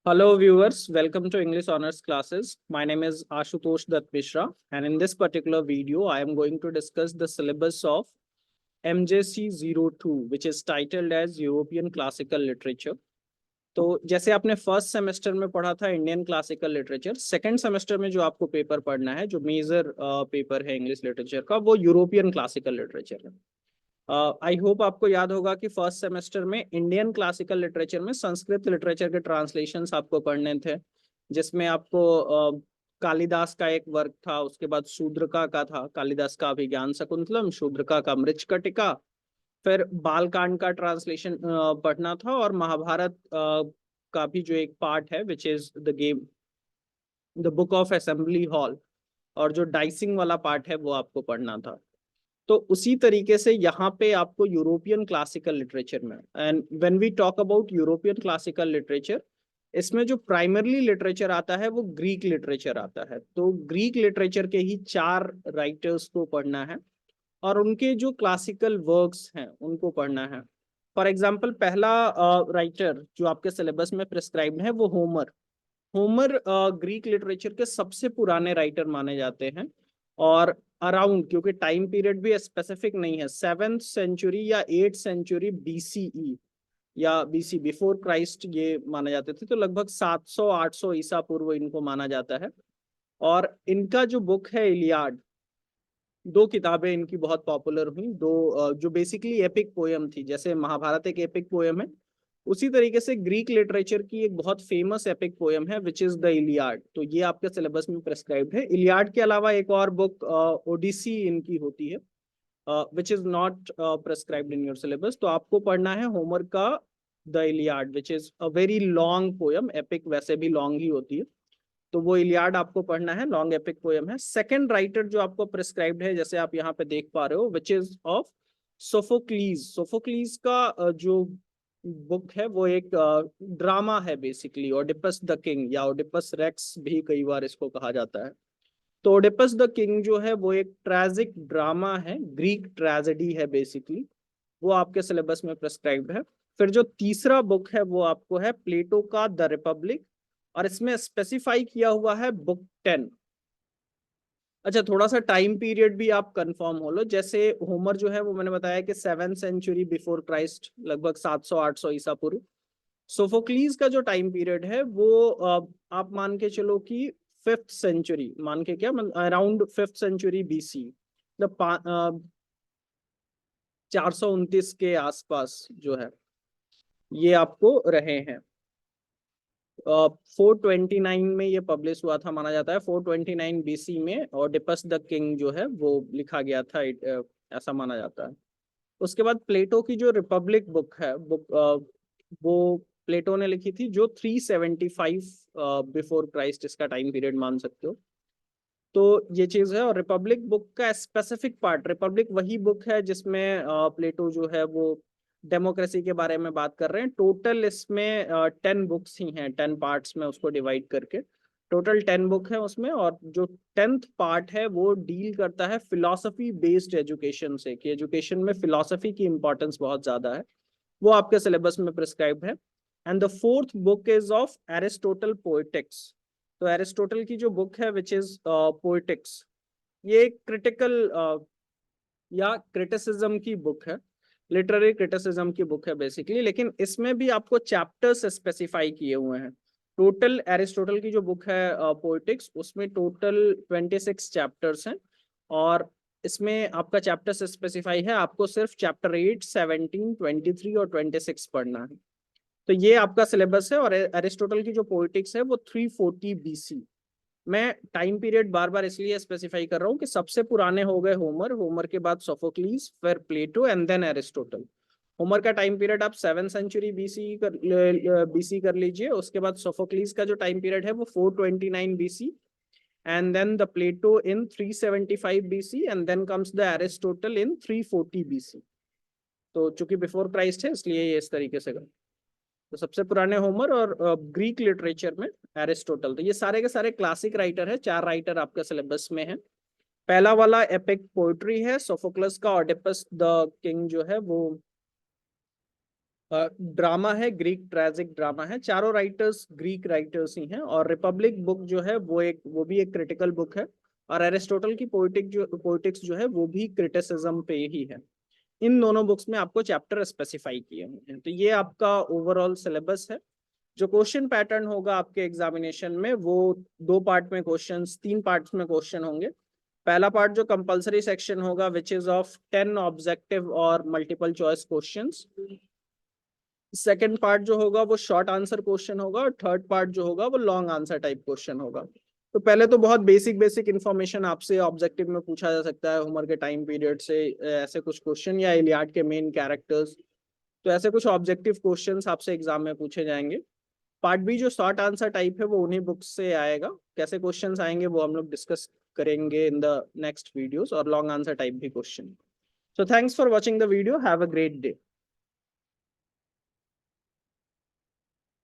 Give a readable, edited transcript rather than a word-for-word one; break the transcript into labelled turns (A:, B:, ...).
A: Hello viewers, welcome to English Honors classes. My name is Ashutosh Dutt Mishra, and in this particular video, I am going to discuss the syllabus of MJC 02, which is titled as European Classical Literature. तो जैसे आपने first semester में पढ़ा था Indian classical literature, second semester में जो आपको paper पढ़ना है, जो मेजर पेपर है इंग्लिश लिटरेचर का, वो यूरोपियन क्लासिकल लिटरेचर है। आई होप आपको याद होगा कि फर्स्ट सेमेस्टर में इंडियन क्लासिकल लिटरेचर में संस्कृत लिटरेचर के ट्रांसलेशंस आपको पढ़ने थे, जिसमें आपको कालिदास का एक वर्क था, उसके बाद शूद्रका का था, कालिदास का अभिज्ञान शकुंतलम, शूद्रका का मृच्छकटिका, फिर बालकांड का ट्रांसलेशन पढ़ना था, और महाभारत का भी जो एक पार्ट है which is the book of assembly hall, और जो डाइसिंग वाला पार्ट है वो आपको पढ़ना था। तो उसी तरीके से यहाँ पे आपको यूरोपियन क्लासिकल लिटरेचर में, and when we talk about European classical literature, इसमें जो प्राइमरली लिटरेचर आता है वो ग्रीक लिटरेचर आता है। तो ग्रीक लिटरेचर के ही 4 राइटर्स को पढ़ना है और उनके जो क्लासिकल वर्क्स हैं उनको पढ़ना है। फॉर एग्जाम्पल, पहला राइटर जो आपके सिलेबस में प्रिस्क्राइब्ड है वो होमर। होमर ग्रीक लिटरेचर के सबसे पुराने राइटर माने जाते हैं, और अराउंड, क्योंकि टाइम पीरियड भी स्पेसिफिक नहीं है, 7th सेंचुरी या 8th सेंचुरी BCE या BC बिफोर क्राइस्ट ये माने जाते थे, तो लगभग 700-800 ईसा पूर्व इनको माना जाता है। और इनका जो बुक है इलियाड, 2 किताबें इनकी बहुत पॉपुलर हुई, दो जो बेसिकली एपिक पोयम थी। जैसे महाभारत एक एपिक पोयम है, उसी तरीके से ग्रीक लिटरेचर की एक बहुत फेमस एपिक पोयम है विच इज द इलियाड। तो ये आपके सिलेबस में प्रेस्क्राइब्ड है। इलियाड के अलावा एक और बुक ओडिसी इनकी होती है which is not prescribed in your syllabus. तो आपको पढ़ना है होमर का the Iliad which is a very long poem. Epic वैसे भी लॉन्ग ही होती है, तो वो इलियाड आपको पढ़ना है, लॉन्ग एपिक पोयम है। सेकंड राइटर जो आपको प्रिस्क्राइब्ड है, जैसे आप यहाँ पे देख पा रहे हो, विच इज ऑफ सोफोक्लीज। सोफोक्लीज का जो बुक है वो एक ड्रामा है बेसिकली, ओडिपस द किंग या ओडिपस रेक्स भी कई बार इसको कहा जाता है। तो ओडिपस द किंग जो है वो एक ट्रेजिक ड्रामा है, ग्रीक ट्रेजेडी है बेसिकली, वो आपके सिलेबस में प्रिस्क्राइब्ड है। फिर जो तीसरा बुक है वो आपको है प्लेटो का द रिपब्लिक, और इसमें स्पेसिफाई किया हुआ है बुक 10। अच्छा, थोड़ा सा टाइम पीरियड भी आप कंफर्म हो लो। जैसे होमर जो है वो मैंने बताया कि 7th सेंचुरी बिफोर क्राइस्ट, लगभग 700-800 ईसा पूर्व। सोफोक्लीज का जो टाइम पीरियड है वो आप मान के चलो कि 5th सेंचुरी, मान के क्या, अराउंड 5th सेंचुरी BC, मतलब 429 के आसपास जो है ये आपको रहे हैं। 429 में ये पब्लिश हुआ था माना जाता है। 429 BC में ओडिपस द किंग जो है वो लिखा गया था, ऐसा माना जाता है। उसके बाद प्लेटो की जो रिपब्लिक बुक है, वो प्लेटो ने लिखी थी, जो 375 बिफोर क्राइस्ट इसका टाइम पीरियड मान सकते हो। तो ये चीज है। और रिपब्लिक बुक का स्पेसिफिक पार्ट, रिपब्लिक वही बुक है जिसमें प्लेटो जो है वो डेमोक्रेसी के बारे में बात कर रहे हैं। टोटल इसमें 10 बुक्स ही हैं, 10 पार्ट्स में उसको डिवाइड करके टोटल 10 बुक है उसमें। और जो 10th पार्ट है वो डील करता है फिलॉसफी बेस्ड एजुकेशन से, कि एजुकेशन में फिलॉसफी की इंपॉर्टेंस बहुत ज्यादा है, वो आपके सिलेबस में प्रिस्क्राइब है। And the 4th book is of Aristotle poetics. तो एरिस्टोटल की जो बुक है विच इज पोएटिक्स, ये एक क्रिटिकल या क्रिटिसिज्म की बुक है, लिटरेरी क्रिटिसिज्म की बुक है बेसिकली। लेकिन इसमें भी आपको चैप्टर्स स्पेसिफाई किए हुए हैं। टोटल एरिस्टोटल की जो बुक है पोएटिक्स, उसमें टोटल 26 चैप्टर्स हैं, और इसमें आपका चैप्टर स्पेसिफाई है, आपको सिर्फ चैप्टर 8, 17, 23 और 26 पढ़ना है। तो ये आपका सिलेबस है। और एरिस्टोटल की जो पोएटिक्स है वो 340 BC। मैं टाइम पीरियड बार बार इसलिए स्पेसिफाई कर रहा हूँ कि सबसे पुराने हो गए होमर, होमर के बाद सोफोक्लीज, फिर प्लेटो एंड देन एरिस्टोटल। होमर का टाइम पीरियड आप 7th सेंचुरी BC कर लीजिए। उसके बाद सोफोक्लीज का जो टाइम पीरियड है वो 429 BC, and then the Plato in 375 BC, and then comes the Aristotle in 340 BC। तो चूंकि बिफोर क्राइस्ट है इसलिए ये इस तरीके से कर। तो सबसे पुराने होमर, और ग्रीक लिटरेचर में एरिस्टोटल। तो ये सारे के सारे क्लासिक राइटर है, 4 राइटर आपके सिलेबस में है। पहला वाला एपिक पोएट्री है, सोफोक्लस का ओडिपस द किंग जो है वो ड्रामा है, ग्रीक ट्रेजिक ड्रामा है, चारों राइटर्स ग्रीक राइटर्स ही हैं, और रिपब्लिक बुक जो है वो भी एक क्रिटिकल बुक है, और एरिस्टोटल की पोइटिक्स जो है वो भी क्रिटिसिज्म पे ही है। इन दोनों बुक्स में आपको चैप्टर स्पेसिफाई किए हुए हैं। तो ये आपका ओवरऑल सिलेबस है। जो क्वेश्चन पैटर्न होगा आपके एग्जामिनेशन में, वो 2 पार्ट में क्वेश्चंस, 3 पार्ट्स में क्वेश्चन होंगे। पहला पार्ट जो कंपलसरी सेक्शन होगा, विच इज ऑफ 10 ऑब्जेक्टिव और multiple choice questions. Second part जो होगा वो शॉर्ट आंसर क्वेश्चन होगा, और थर्ड पार्ट जो होगा वो लॉन्ग आंसर टाइप क्वेश्चन होगा। तो पहले तो बहुत बेसिक इन्फॉर्मेशन आपसे ऑब्जेक्टिव में पूछा जा सकता है, होमर के टाइम पीरियड से ऐसे कुछ क्वेश्चन, या इलियाड के मेन कैरेक्टर्स। तो ऐसे कुछ ऑब्जेक्टिव क्वेश्चंस आपसे एग्जाम में पूछे जाएंगे। पार्ट बी जो शॉर्ट आंसर टाइप है वो उन्हीं बुक्स से आएगा। कैसे क्वेश्चंस आएंगे वो हम लोग डिस्कस करेंगे इन द नेक्स्ट वीडियोस, और लॉन्ग आंसर टाइप भी question. So thanks for watching the video, have a great day.